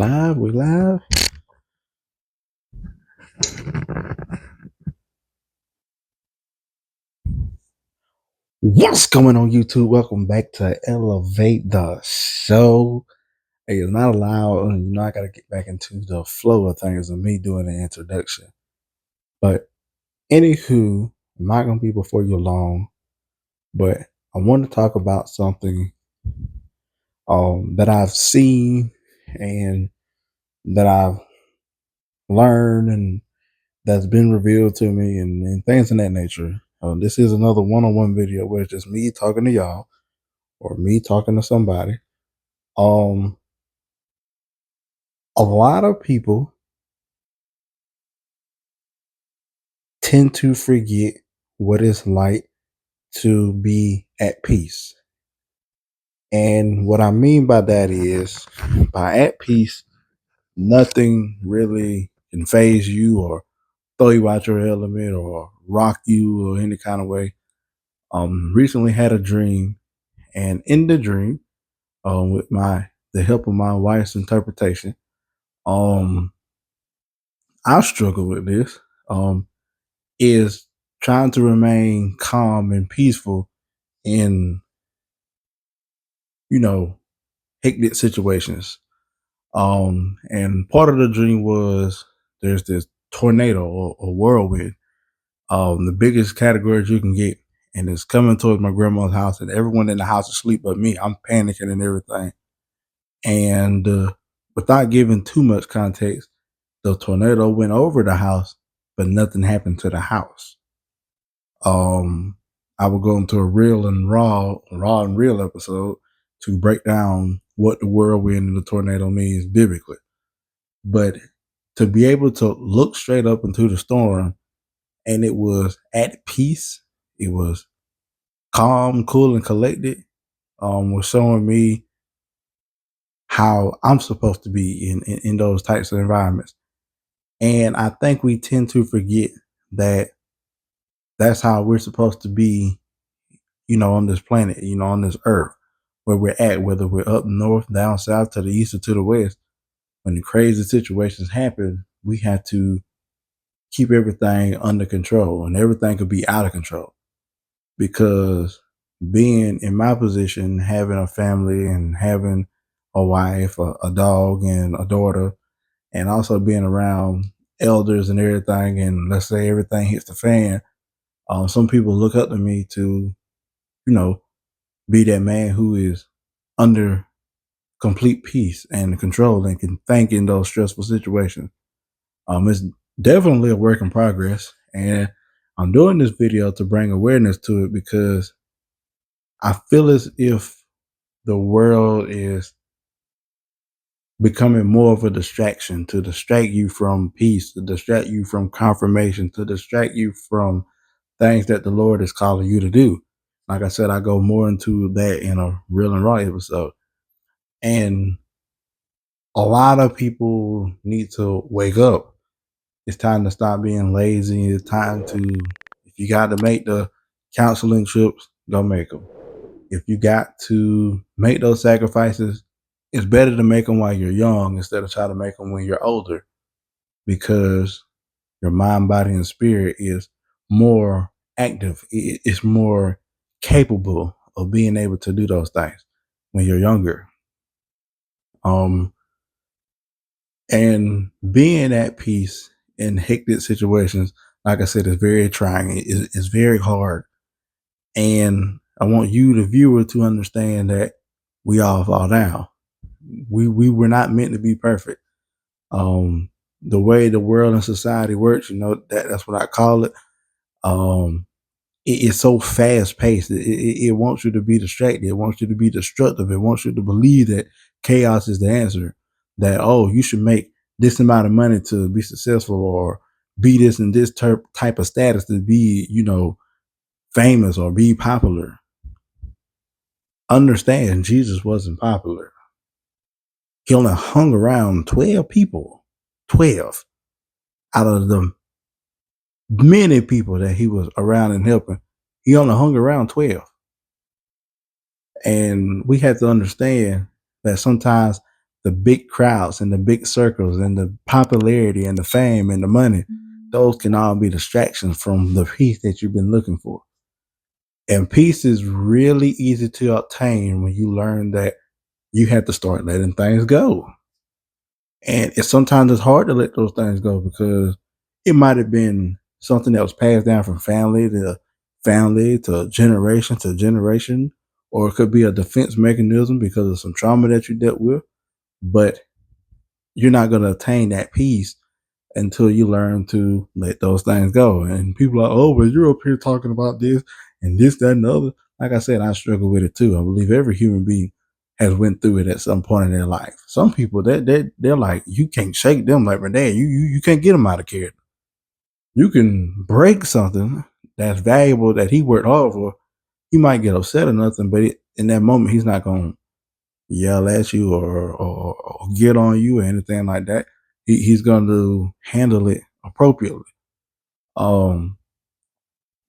Live, we live. What's going on, YouTube? Welcome back to Elevate the Show. Hey, it's not allowed. I got to get back into the flow of things and me doing an introduction. But anywho, I'm not going to be before you long, but I want to talk about something that I've seen and that I've learned and that's been revealed to me and things of that nature. This is another one-on-one video where it's just me talking to y'all or me talking to somebody. A lot of people tend to forget what it's like to be at peace. And what I mean by that is, by at peace, nothing really can phase you or throw you out your element or rock you or any kind of way. Recently had a dream, and in the dream, with the help of my wife's interpretation, I struggle with this. Is trying to remain calm and peaceful in, hectic situations. And part of the dream was there's this tornado or whirlwind, the biggest categories you can get, and it's coming towards my grandma's house, and everyone in the house is asleep but me. I'm panicking and everything. And without giving too much context, the tornado went over the house, but nothing happened to the house. I will go into a real and raw and real episode to break down what the whirlwind and the tornado means biblically. But to be able to look straight up into the storm and it was at peace, it was calm, cool, and collected, was showing me how I'm supposed to be in those types of environments. And I think we tend to forget that that's how we're supposed to be, on this planet, on this earth, where we're at, whether we're up north, down south, to the east, or to the west. When the crazy situations happen, we have to keep everything under control, and everything could be out of control. Because being in my position, having a family and having a wife, a dog, and a daughter, and also being around elders and everything, and let's say everything hits the fan, some people look up to me to, be that man who is under complete peace and control and can think in those stressful situations. It's definitely a work in progress, and I'm doing this video to bring awareness to it because I feel as if the world is becoming more of a distraction, to distract you from peace, to distract you from confirmation, to distract you from things that the Lord is calling you to do. Like I said, I go more into that in a real and raw episode. And a lot of people need to wake up. It's time to stop being lazy. It's time to, if you got to make the counseling trips, go make them. If you got to make those sacrifices, it's better to make them while you're young instead of try to make them when you're older, because your mind, body, and spirit is more active. It's more capable of being able to do those things when you're younger. And being at peace in hectic situations, like I said, is very trying. It's very hard. And I want you, the viewer, to understand that we all fall down. We were not meant to be perfect. The way the world and society works, that's what I call it. It's so fast paced. It wants you to be distracted. It wants you to be destructive. It wants you to believe that chaos is the answer. That, oh, you should make this amount of money to be successful, or be this and this type of status to be, famous or be popular. Understand, Jesus wasn't popular. He only hung around 12 people, 12 out of the many people that he was around and helping. He only hung around 12. And we have to understand that sometimes the big crowds and the big circles and the popularity and the fame and the money, those can all be distractions from the peace that you've been looking for. And peace is really easy to obtain when you learn that you have to start letting things go. And sometimes it's hard to let those things go because it might have been something that was passed down from family to generation, or it could be a defense mechanism because of some trauma that you dealt with. But you're not going to attain that peace until you learn to let those things go. And people are like, oh, but you're up here talking about this and this, that, and the other. Like I said, I struggle with it too. I believe every human being has went through it at some point in their life. Some people they're like, you can't shake them like my dad. You can't get them out of character. You can break something that's valuable that he worked hard for. He might get upset or nothing, but in that moment, he's not going to yell at you or get on you or anything like that. He's going to handle it appropriately. Um,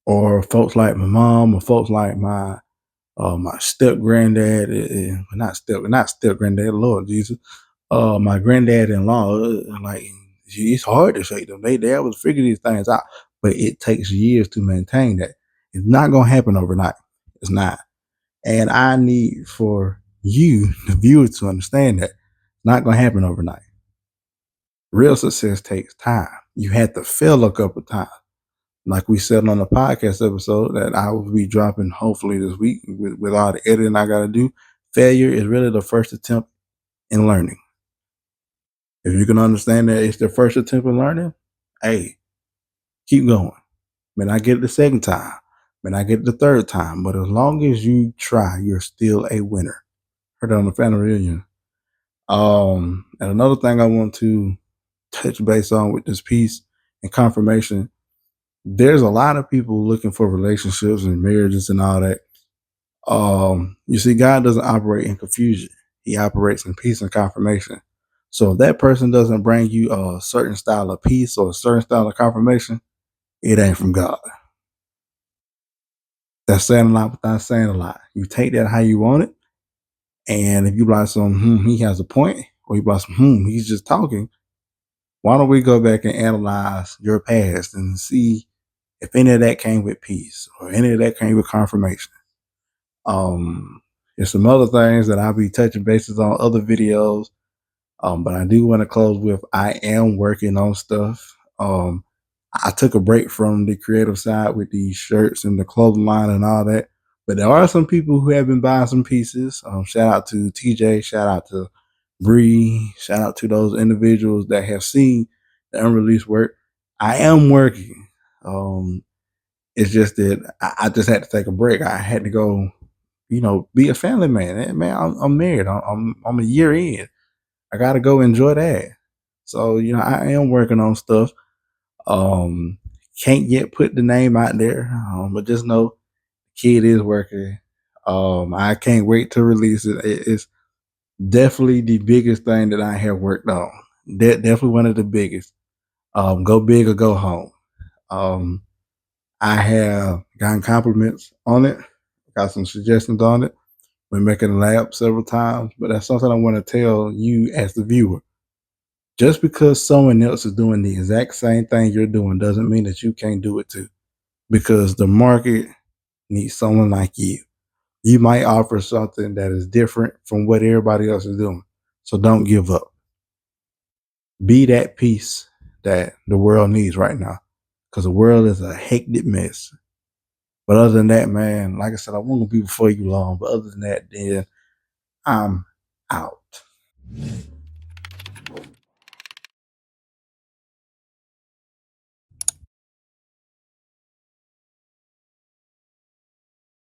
or folks like my mom or folks like my step granddad, not step granddad, Lord Jesus, my granddad in law, like it's hard to shake them. They able to figure these things out, but it takes years to maintain that. It's not gonna happen overnight. It's not. And I need for you, the viewers, to understand that it's not gonna happen overnight. Real success takes time. You had to fail a couple times. Like we said on the podcast episode that I will be dropping hopefully this week with all the editing I got to do. Failure is really the first attempt in learning. If you can understand that it's the first attempt in learning, hey, keep going. May not get it the second time, may not get it the third time, but as long as you try, you're still a winner. Heard it on the family reunion. And another thing I want to touch base on with this piece and confirmation, there's a lot of people looking for relationships and marriages and all that. You see, God doesn't operate in confusion. He operates in peace and confirmation. So if that person doesn't bring you a certain style of peace or a certain style of confirmation, it ain't from God. That's saying a lot without saying a lot. You take that how you want it. And if you like some, he has a point, or you like some, he's just talking. Why don't we go back and analyze your past and see if any of that came with peace or any of that came with confirmation? There's some other things that I'll be touching bases on other videos. But I do want to close with I am working on stuff. I took a break from the creative side with the shirts and the clothing line and all that. But there are some people who have been buying some pieces. Shout out to TJ, shout out to Bree, shout out to those individuals that have seen the unreleased work. I am working. It's just that I just had to take a break. I had to go, be a family man. Man, I'm married. I'm a year in. I gotta go enjoy that. So, I am working on stuff. Um, can't yet put the name out there, but just know kid is working. I can't wait to release it. It's definitely the biggest thing that I have worked on. Definitely one of the biggest. Go big or go home. Um, I have gotten compliments on it, got some suggestions on it. We're making a lab several times, but that's something I want to tell you as the viewer. Just because someone else is doing the exact same thing you're doing doesn't mean that you can't do it too. Because the market needs someone like you. You might offer something that is different from what everybody else is doing. So don't give up. Be that piece that the world needs right now. Because the world is a hectic mess. But other than that, man, like I said, I won't be before you long. But other than that, then I'm out.